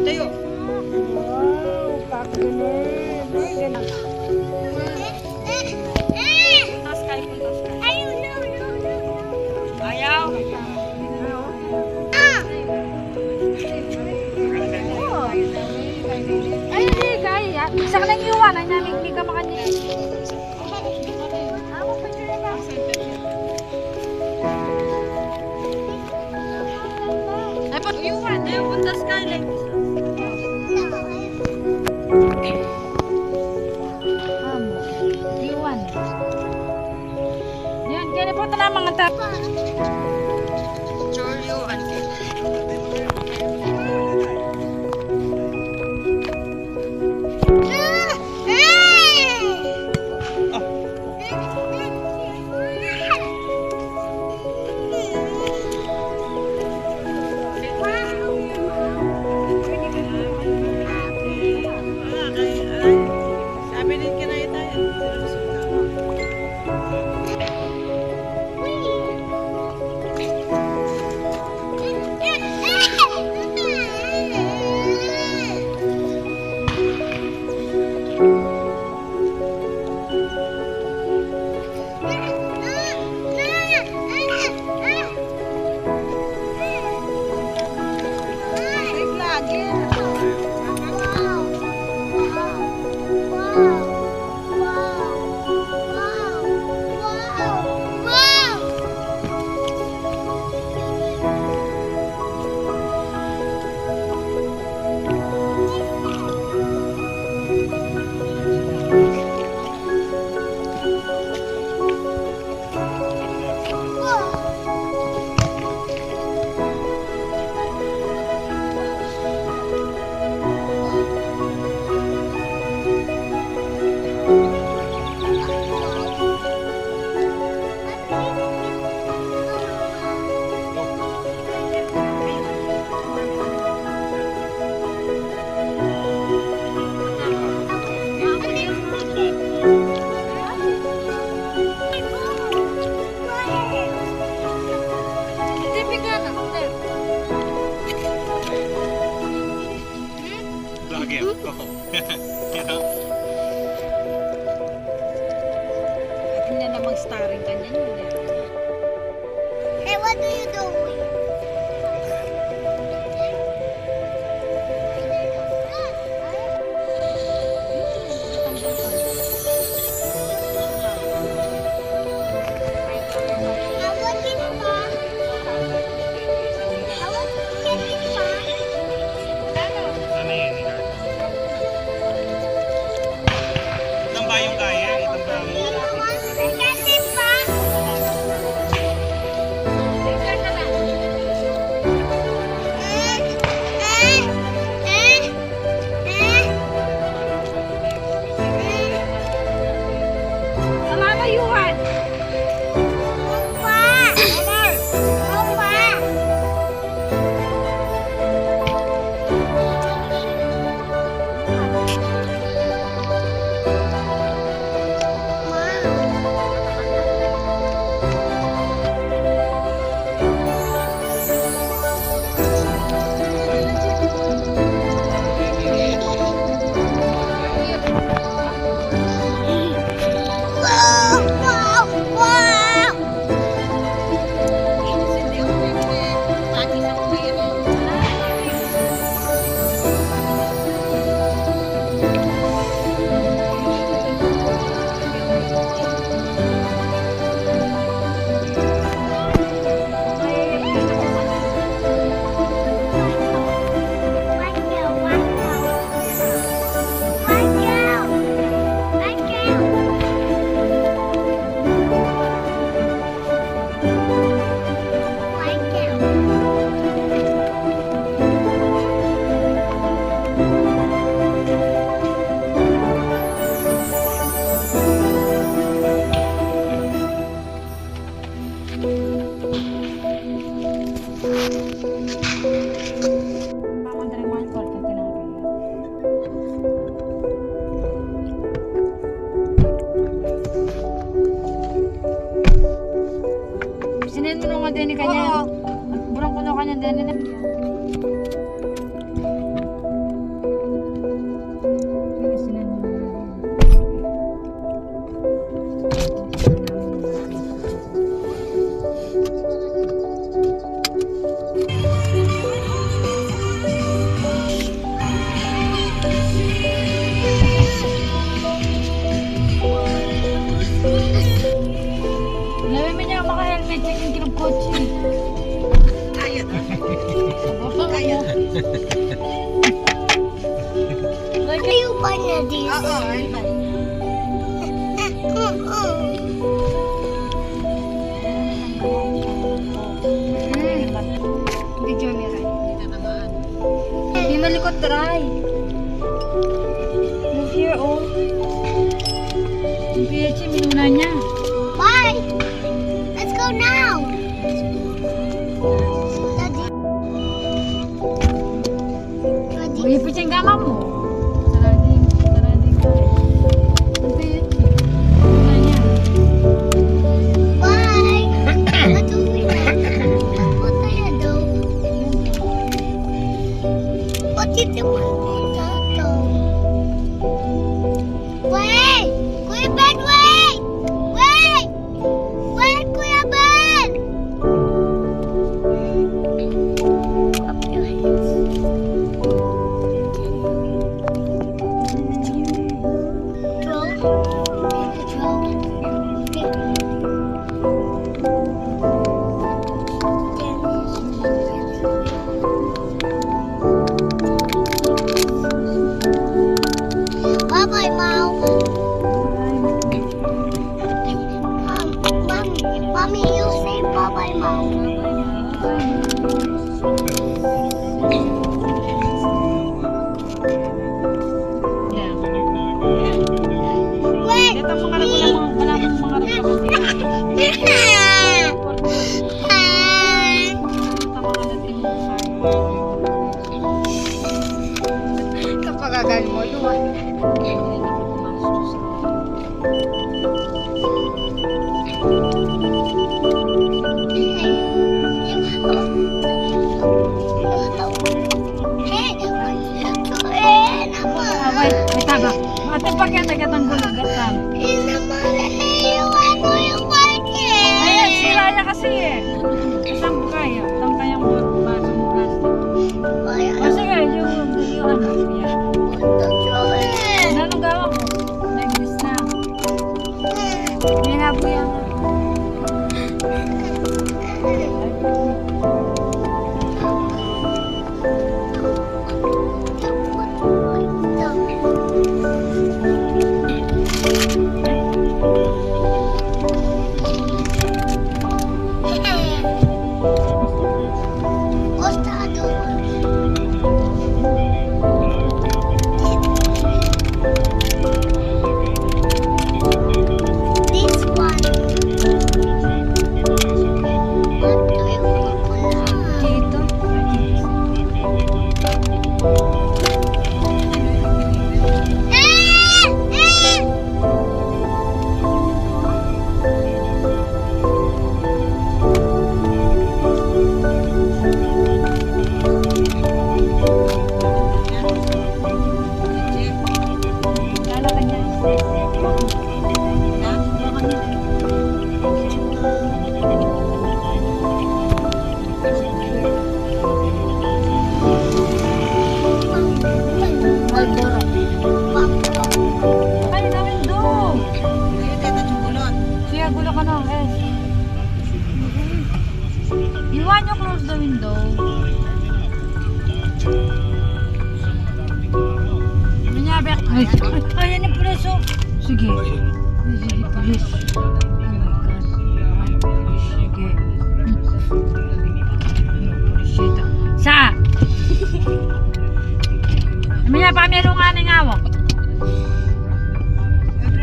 tayo. Wow, kagaling. Ay, galing. Puntas kayo, puntas kayo. Ayaw. Ay, hindi, kaya. Isa ka lang iwan. Ay, namin hindi ka makanya. Ay, pag iwan. Ayaw, puntas kayo. Iwan. Yan, kaya po ito na mga tao. Sure, iwan. Sabi din kinaya tayo. Lagi ako. Hindi na mag-starring ka niyan. Hey, what do you do? Kayo ba na this? Oo, Alban. Hindi Johnny Ray. Hindi na naman. Hindi malikot Ray. Move here, oh. Yung PH, minuna niya. Bye! Let's go now! Daddy. Daddy. Uy, yung gama mo. Sarading ka. Yung PH, minuna niya. Bye! What do we do? What do you do? What did you want to do? Wait! Kuya Ben, wait! Wait! Wait, Kuya Ben! Up your hands. Throw. Bye-bye, Mom. Mommy, you say bye-bye, Mom. Wait! Dito ang mga wala mong mga kapag agaling mo, luwan. Away, may taga. Ate pa kaya tagatang gulagatan. Ayan, sila niya kasi eh. Isang kaya. Isang kayang basong plastic. O sige, yung ano. Yan. Anong gawa mo? Nag-miss na. May habo yan. What's the other one? This one. What do you want? Dito. Lalo ka niya. Malboro. Ay, namin doon. Ayun, teta, chocolate. Siya, gulo ka na, eh. You want to close the window? Manyabek. Ay, ayan yung pulis, oh. Sige. Sige, pulis. Oh my God. Sige. Pulis ito. Sa? Manya, pamero nga ng awak.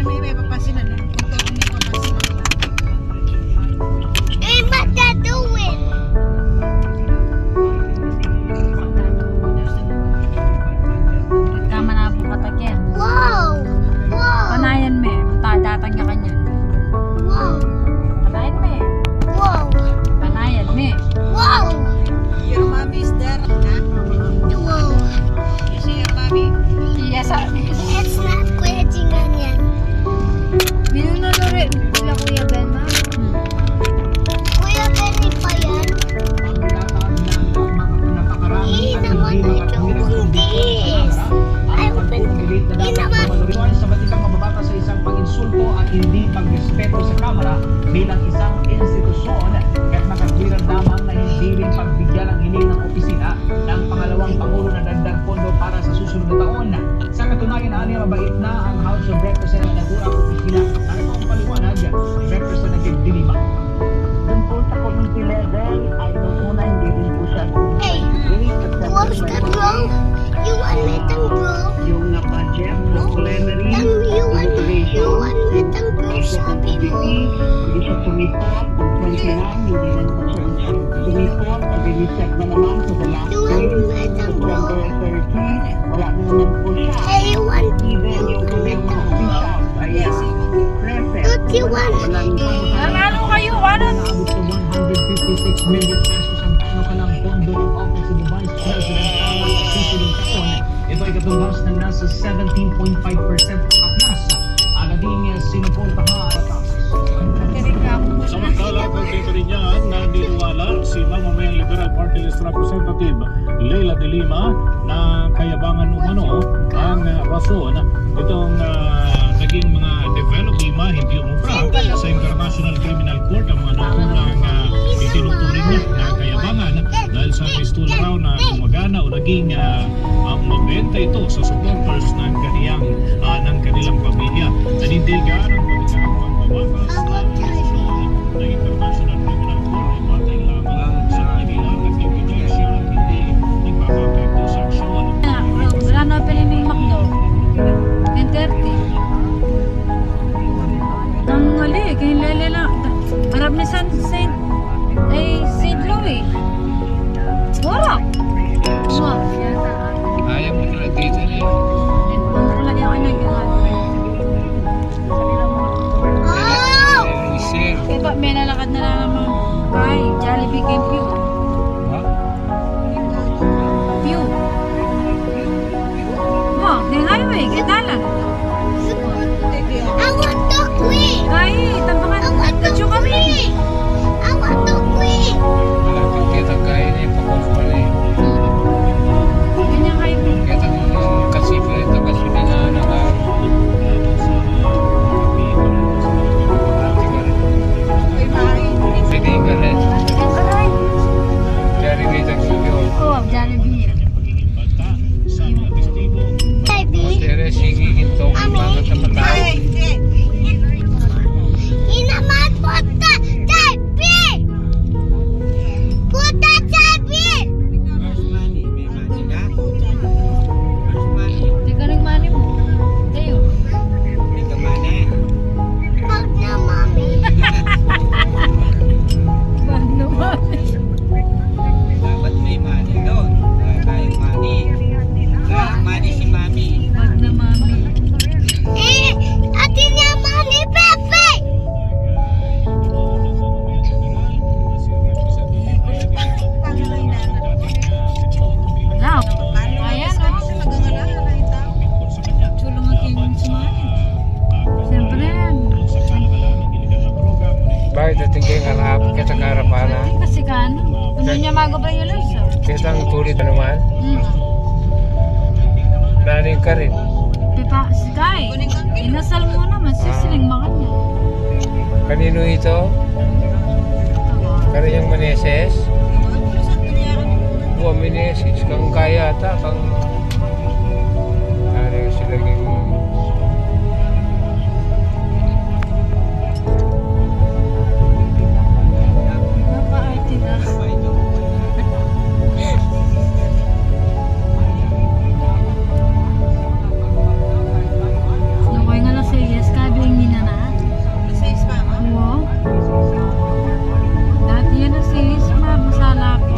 May papasin na. Punta ko may papasin. Hey, what that doing? Tama na po katakyan. Wow! Wow! Panayan me. Tatang ka kanya. Wow! Panayan me. Wow! Panayan me. Wow! Your mommy is there, ha? Wow! You see your mommy? Iya sa House of Representatives ang opisina. Ano ang paliwanag? Representative Dilima. Doon po sa committee level ay nung una hindi rin po siya Hey, what's that wrong? You want me to go? yung budget ng plenary, You want me to go shopping mo? hindi siya sumipot, kung 29, hindi rin po siya sumipot, pag-reset na naman sa the last You want day, me to go? September 30, wala na naman po siya. Hey, you want Even yung kanyang mga officials ay present. Don't you want Walang Nanalo kayo, ano? Naabot sa 156 million pesos ang panukalang pondo ng Office of the Vice President para sa susunod taon. Ito ay katumbas ng nasa 17.5% pakatlas. Agad sinuportahan at Samantala, kontrito rin niyan na niniwala si mamamayang Liberal Party List Representative Leila de Lima na kayabangan umano ang rason itong naging mga developima hindi umubra sa International Criminal Court ang mga nakunang itinuturing niya na kayabangan dahil sa pistula raw na gumagana o naging mabenta ito sa supporters ng kanilang pamilya. Nanindigan ang pagkakang pambabakas ng International Criminal Court ay patay lamang sa kanilang nag-ebidensya at hindi nagpapapekto sa aksyon. Wala na piliming makdo. 10:30. Ang mali, kay Lele lang. Harap ni San Saint. Ay, St. Louis. Wala. Wala. Ayaw mo nila dito niya. Wala yung ano Oh! Sir. Iba, may nalakad na lang naman. Ay, Jollibee kay Pew. Pew. Wow, ng highway, kay Dalan. I want to quit! Ay, tambangan. I want to Kadyo kami. quit! I want to quit! Wala pang kita kaya niya pakukuha niya. Ganyan highway. Kita mo kasi ito kasi na pwede ka rin. Aray. Dari dito siyo. Oh, Jollibee. Basta sa mga testigo Baby, Tere sige ginto mga tamatay. inaman puta! Baby! Puta, baby! Di ka rin mani mo. Tayo. Wag na, mami. Bando mani. Dapat may money doon. Wala tayong money. Walang money si mami. Wag na mami. Atin niya, mami, Pepe! Wala. Ayan, oh. Chulo maging si mani. Siyempre yan. Bakit dating kayo harap kita karapana? Ay, kasi ka ano. Ano niya magobra yung lisa? Kita ang tulit na naman. Naning ka rin. Pipa, si Kai. Inasal mo naman, sisiling makanya. Kanino ito? Kaniyang maneses? Buwa maneses. Kang kaya ata. Kang... Ano sila yung... Napa-arte na. Nakoy nga lang sa yes, kabing ginana. Oo. Dati yan na sis, masala ko.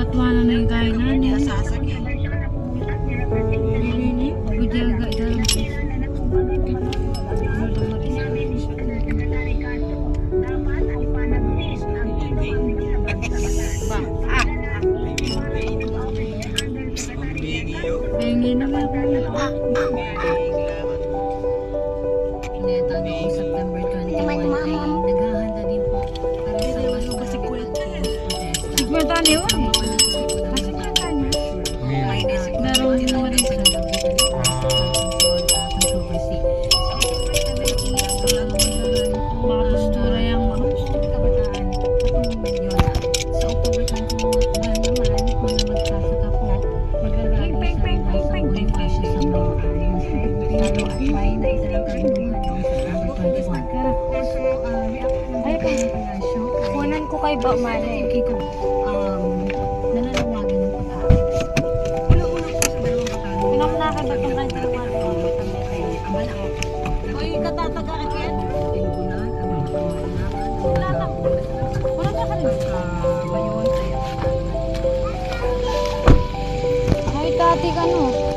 Matwana na yung kainan niya. Sasakyan. Ini, bujaga dalam. Pengen naman ako. Neto noong September 21 ay naghahanda din po para sa mas sigurta niyo eh. Kasi kanta niya. Meron din naman rin sila. Mga postura yung mga postura kabataan. Sa October 21 naman, mga magsasaka po, maglalagay sa mga sabon kasya sa mga lalo at may naitalang kaguhan noong September 21. Ay, pagkakasyo. Kunan ko kay Ba Mane. Nalalawagan ng pag-aaral. Una-una po sa dalawang bataan. Pinamnakay ba itong kay Dalawan? Abala ako. Oy, katataga again. Tinugunan, ang mga pangmanakan. Wala lang. Wala ka rin. Bayon, kaya. Ay, tati ka no.